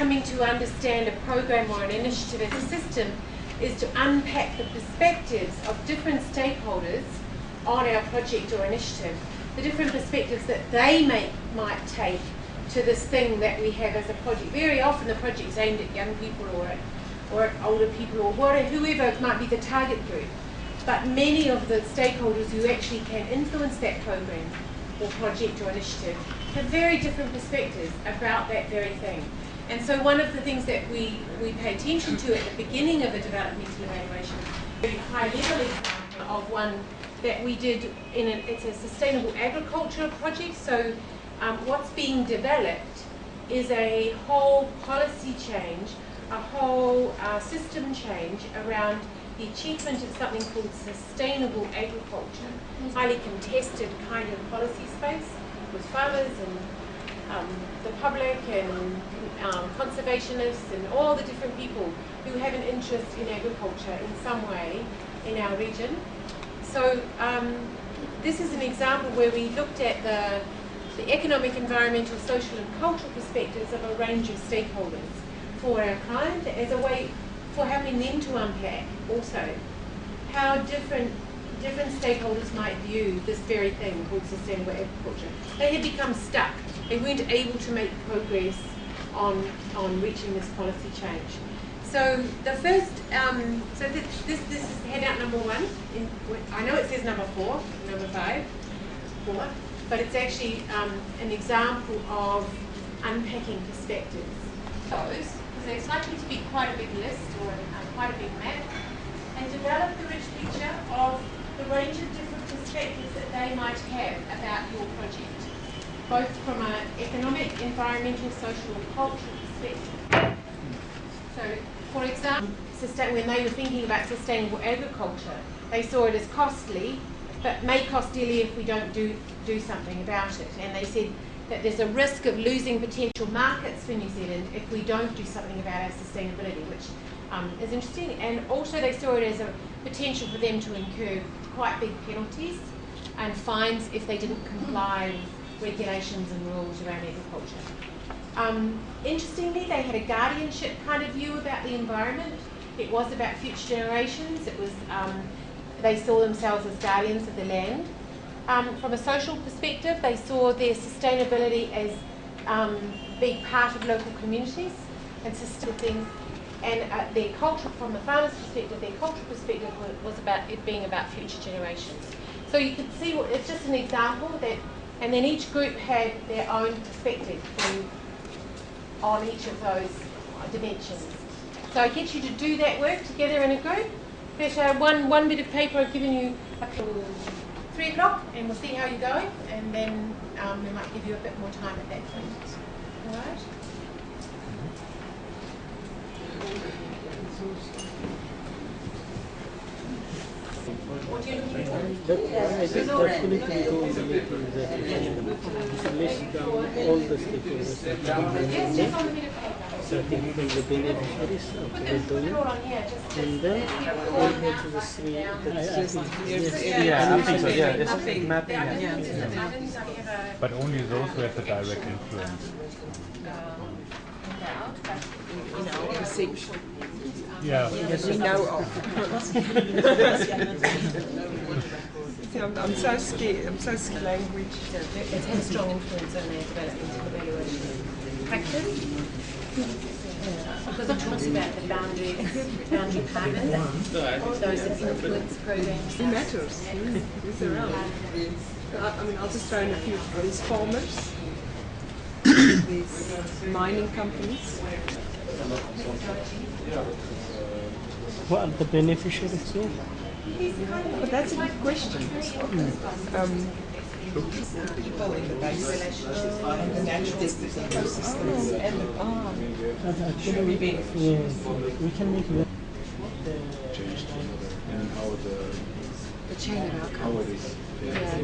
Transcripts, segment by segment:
coming to understand a program or an initiative as a system is to unpack the perspectives of different stakeholders on our project or initiative, the different perspectives that they might take to this thing that we have as a project. Very often the project's aimed at young people or at older people or whoever might be the target group. But many of the stakeholders who actually can influence that program or project or initiative have very different perspectives about that very thing. And so one of the things that we pay attention to at the beginning of a developmental evaluation, a very high level example of one that we did it's a sustainable agriculture project. So what's being developed is a whole policy change, a whole system change around the achievement of something called sustainable agriculture, highly contested kind of policy space with farmers and the public and conservationists and all the different people who have an interest in agriculture in some way in our region. So this is an example where we looked at the economic, environmental, social and cultural perspectives of a range of stakeholders for our client as a way for helping them to unpack also how different stakeholders might view this very thing called sustainable agriculture. They had become stuck. They weren't able to make progress on reaching this policy change. So the first, this is handout number 1. I know it says number 4, number 5, but it's actually an example of unpacking perspectives. Because there's likely to be quite a big list or quite a big map, and develop the rich picture of the range of different perspectives that they might have about your project, both from an economic, environmental, social and cultural perspective. So, for example, when they were thinking about sustainable agriculture, they saw it as costly, but may cost dearly if we don't do something about it. And they said that there's a risk of losing potential markets for New Zealand if we don't do something about our sustainability, which is interesting. And also they saw it as a potential for them to incur quite big penalties and fines if they didn't comply with regulations and rules around agriculture. Interestingly, they had a guardianship kind of view about the environment. It was about future generations. It was they saw themselves as guardians of the land. From a social perspective, they saw their sustainability as being part of local communities and system things. And their culture, from the farmer's perspective, their cultural perspective was about it being about future generations. So you can see, it's just an example that, and then each group had their own perspective on each of those dimensions. So I get you to do that work together in a group. But one bit of paper I've given you up till 3 o'clock, and we'll see how you're going, and then we might give you a bit more time at that point. All right? What are you looking for? I think definitely go in the meeting that list down all the stakeholders. Yes, just on the bit of paper. Starting from the beneficiaries of the tenue, and then we'll go to the 3. Yeah, I think so. Yeah, it's mapping. But only those who have a direct influence. Yeah. Yes, we know of. I'm so scared. I'm so scared language. It has strong influence on their developmental evaluation practice. Because it talks about the boundary partners, those that influence programs. It matters. Who's around? I mean, I'll just throw in a few. These farmers, these mining companies. What are the beneficiaries here? But that's a good question. People in the base and the natural ecosystems Actually, we can make it. the chain of outcomes.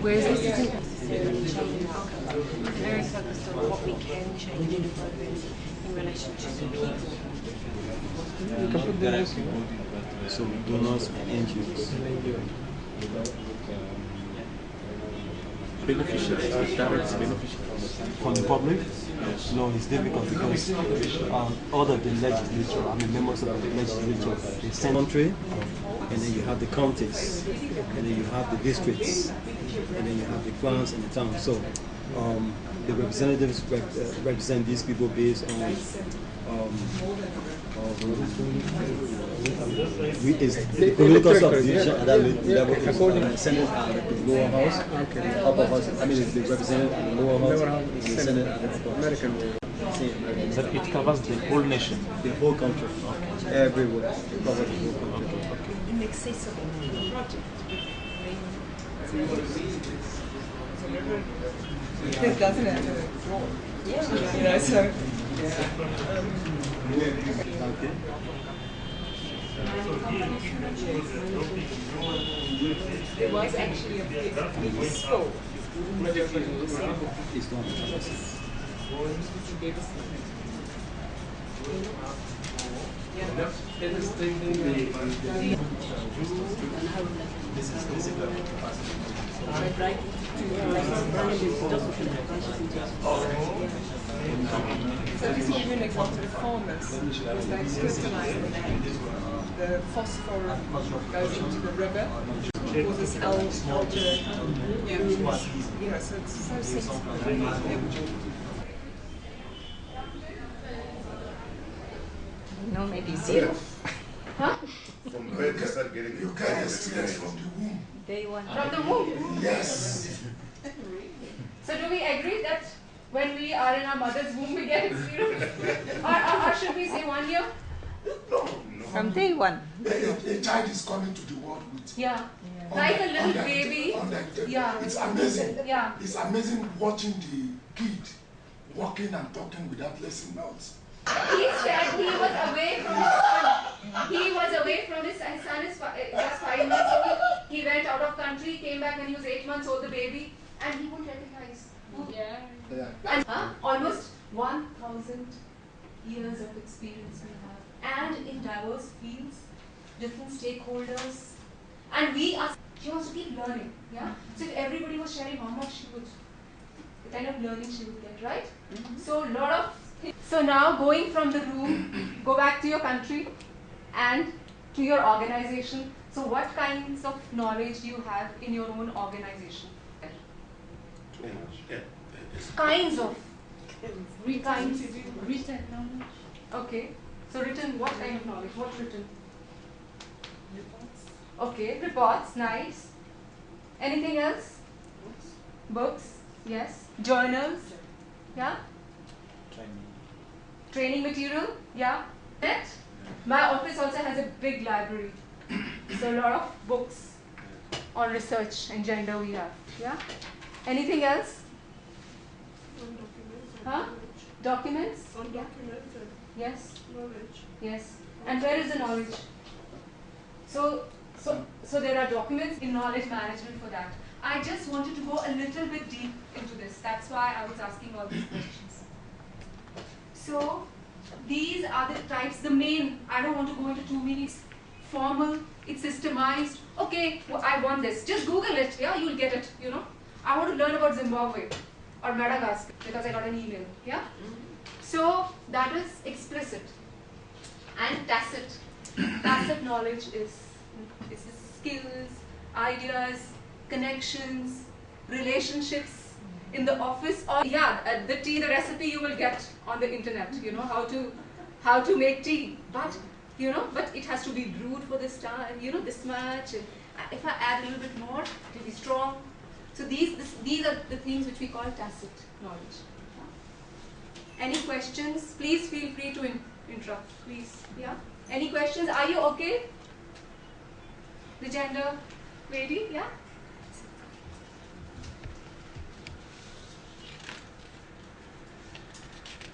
Whereas this isn't necessarily chain of outcomes. It's very focused on what we can change in programs in relation to the people. You can put the so donors and NGOs. beneficial, direct beneficial from the public. No, it's difficult because all of the legislature, I mean members of the legislature, they send country, and then you have the counties, and then you have the districts, and then you have the clans and the towns. So the representatives represent these people based on the political subdivision at that level is Senate at the lower house, the upper house. I mean, it's the representative at the lower house, and the Senate at the upper house. So it covers the whole nation? The whole country. Everywhere. It covers the whole country. Inaccessible project. It doesn't have to draw. Yeah. You know, so. Okay. There was actually a big spill. It's not. So just to give you an example of farmers, because they fertilize the land, the phosphor goes into the river, causes algae, you know, so it's so sensitive. No, maybe zero. Huh? From where you start getting you guys experience from the womb. Day one. From the womb. Yes. So do we agree that when we are in our mother's womb we get experience? or should we say 1 year? No. From day one. A child is coming to the world with. Yeah. Like a little baby. Yeah. It's amazing. Yeah. It's amazing watching the kid walking and talking without listening mouths. He said he was away from his son. He was away from his son is just 5 months old. He went out of country, came back when he was 8 months old, the baby, and he wouldn't recognize. Yeah. And almost 1,000 years of experience we have, and in diverse fields, different stakeholders, and she wants to keep learning. Yeah. So if everybody was sharing how much she would, the kind of learning she would get, right? So a lot of. So now going from the room, go back to your country and to your organization. So what kinds of knowledge do you have in your own organization? Kinds of. Written knowledge. Okay. So written, what kind of knowledge? What written? Reports. Okay, reports, nice. Anything else? Books, yes. Journals, yeah. Training material, yeah. Net. My office also has a big library. So a lot of books on research and gender we have, yeah. Anything else? Huh? Documents? Undocumented Yes. knowledge. Yes. And where is the knowledge? So there are documents in knowledge management for that. I just wanted to go a little bit deep into this. That's why I was asking all these questions. So these are the types, the main, I don't want to go into too many. Formal, it's systemized. Okay, well, I want this. Just Google it, yeah, you'll get it, you know. I want to learn about Zimbabwe or Madagascar because I got an email, yeah. So that is explicit. And tacit. Tacit knowledge is skills, ideas, connections, relationships in the office, or the tea, the recipe you will get on the internet, you know, how to make tea, but you know, but it has to be brewed for this time, you know, this much, and if I add a little bit more, it will be strong. So these are the things which we call tacit knowledge. Any questions? Please feel free to interrupt, please. Yeah. Any questions? Are you okay? The gender lady, yeah.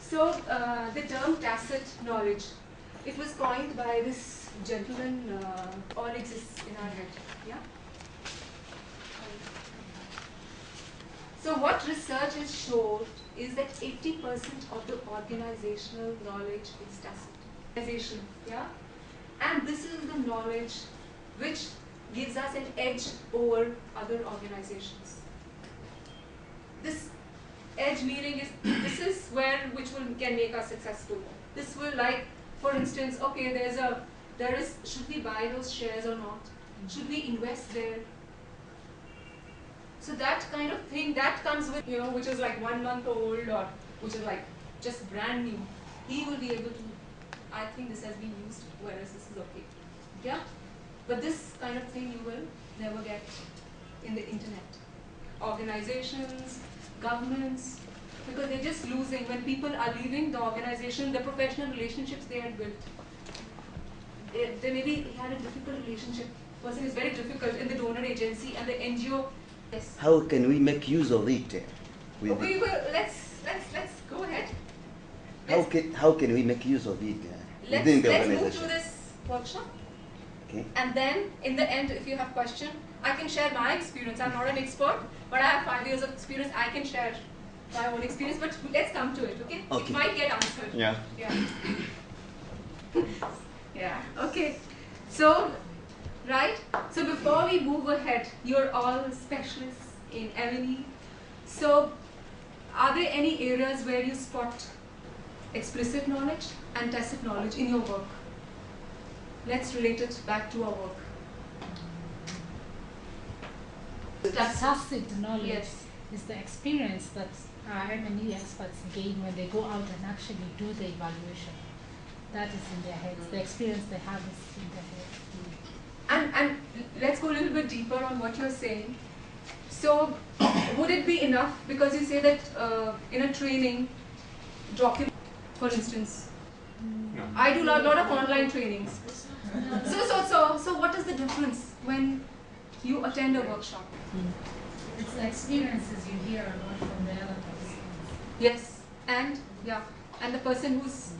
So the term tacit knowledge, it was coined by this gentleman, all exists in our head, yeah? So what research has shown is that 80% of the organizational knowledge is tacit. Yeah? And this is the knowledge which gives us an edge over other organizations. this edge leading is, this is which can make us successful. This will, like, for instance, okay, should we buy those shares or not? Should we invest there? So that kind of thing, that comes with, you know, which is like 1 month old or which is like just brand new. He will be able to, I think this has been used, whereas this is okay. Yeah? But this kind of thing you will never get in the internet. Organizations, governments, because they're just losing. When people are leaving the organization, the professional relationships they had built, they maybe had a difficult relationship. Person is very difficult in the donor agency and the NGO. Yes. How can we make use of it? Okay, well, let's go ahead. How can we make use of it within the let's organization? move to this workshop. Okay. And then, in the end, if you have questions, I can share my experience. I'm not an expert, but I have 5 years of experience. I can share my own experience, but let's come to it, okay? Okay. It might get answered. Yeah. Yeah. Yeah, okay. So, right? So before we move ahead, you're all specialists in M&E. So, are there any areas where you spot explicit knowledge and tacit knowledge in your work? Let's relate it back to our work. Tacit knowledge Yes. is the experience that M&E experts gain when they go out and actually do the evaluation. That is in their heads. The experience they have is in their heads. And let's go a little bit deeper on what you're saying. So, would it be enough, because you say that in a training document, for instance, I do a lot of online trainings. So what is the difference when you attend a workshop? It's the experiences you hear a lot from the other person. Yes, and the person who's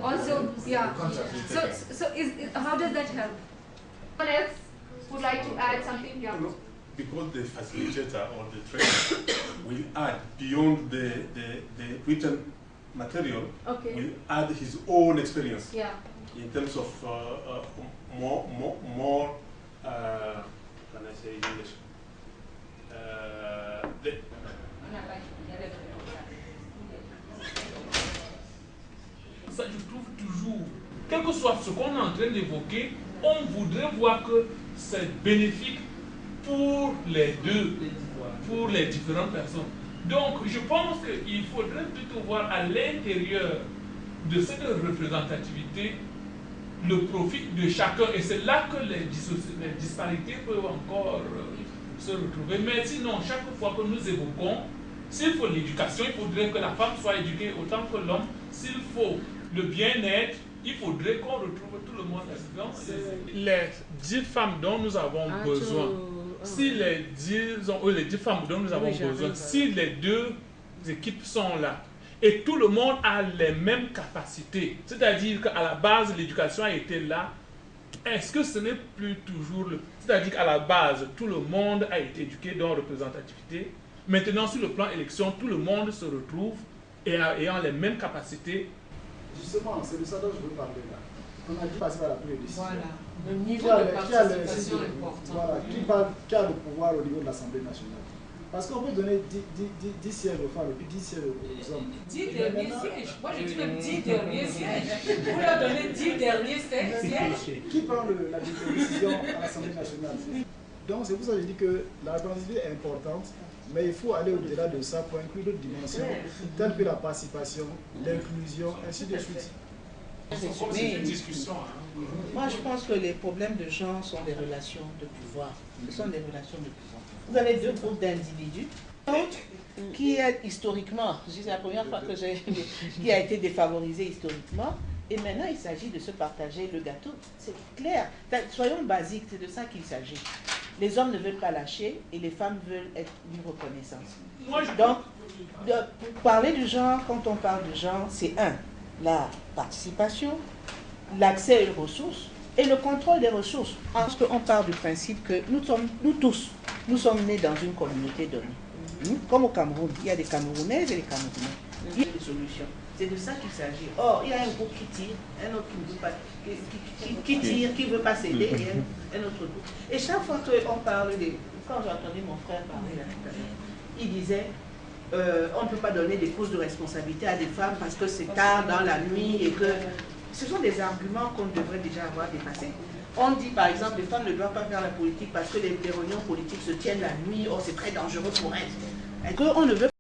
also So how does that help? Someone else would like to add something? Yeah. Because the facilitator or the trainer will add beyond the written material, Okay. will add his own experience. Yeah. In terms of more can I say in English? Ça, je trouve toujours, quel que soit ce qu'on est en train d'évoquer, on voudrait voir que c'est bénéfique pour les deux, pour les différentes personnes. Donc, je pense qu'il faudrait plutôt voir à l'intérieur de cette représentativité le profit de chacun. Et c'est là que les disparités peuvent encore se retrouver. Mais sinon, chaque fois que nous évoquons, s'il faut l'éducation, il faudrait que la femme soit éduquée autant que l'homme. S'il faut le bien-être, il faudrait qu'on retrouve tout le monde là-dedans. Les 10 femmes dont nous avons besoin, si les 10 femmes dont nous avons besoin, si les deux équipes sont là, et tout le monde a les mêmes capacités, c'est-à-dire qu'à la base, l'éducation a été là, est-ce que ce n'est plus toujours le... C'est-à-dire qu'à la base, tout le monde a été éduqué dans la représentativité. Maintenant, sur le plan élection, tout le monde se retrouve et ayant les mêmes capacités. Justement, c'est de ça dont je veux parler là. On a dit passer par la prise de décision. Voilà. Le niveau de participation est important. Voilà, qui a le pouvoir au niveau de l'Assemblée nationale. Parce qu'on peut donner 10 sièges aux femmes et puis 10 sièges aux hommes. 10 derniers sièges. Moi, je dis même 10 derniers sièges. Vous leur donnez 10 derniers sièges. Qui prend la décision à l'Assemblée nationale? Donc, c'est pour ça que je dis que la représentativité est importante, mais il faut aller au-delà de ça pour inclure d'autres dimensions, telles que la participation, l'inclusion, ainsi de suite. C'est une discussion. Moi, je pense que les problèmes de genre sont des relations de pouvoir. Ce sont des relations de pouvoir. Vous avez deux groupes d'individus. L'autre, qui est historiquement, c'est la première fois que qui a été défavorisé historiquement, et maintenant il s'agit de se partager le gâteau. C'est clair. Soyons basiques, c'est de ça qu'il s'agit. Les hommes ne veulent pas lâcher et les femmes veulent être une reconnaissance. Donc, pour parler du genre, quand on parle de genre, c'est la participation, l'accès aux ressources et le contrôle des ressources. Parce qu'on part du principe que nous tous, nous sommes nés dans une communauté donnée. Comme au Cameroun, il y a des Camerounaises et des Camerounais. Il y a des solutions. C'est de ça qu'il s'agit. Or, il y a un groupe qui tire, un autre qui ne veut pas, qui tire, qui ne veut pas céder, et un autre groupe. Et chaque fois qu'on parle quand j'entendais mon frère parler là tout à l'heure, il disait, on ne peut pas donner des causes de responsabilité à des femmes parce que c'est tard dans la nuit et que... Ce sont des arguments qu'on devrait déjà avoir dépassés. On dit par exemple les femmes ne doivent pas faire la politique parce que les réunions politiques se tiennent la nuit, oh c'est très dangereux pour elles. Et qu'on ne veut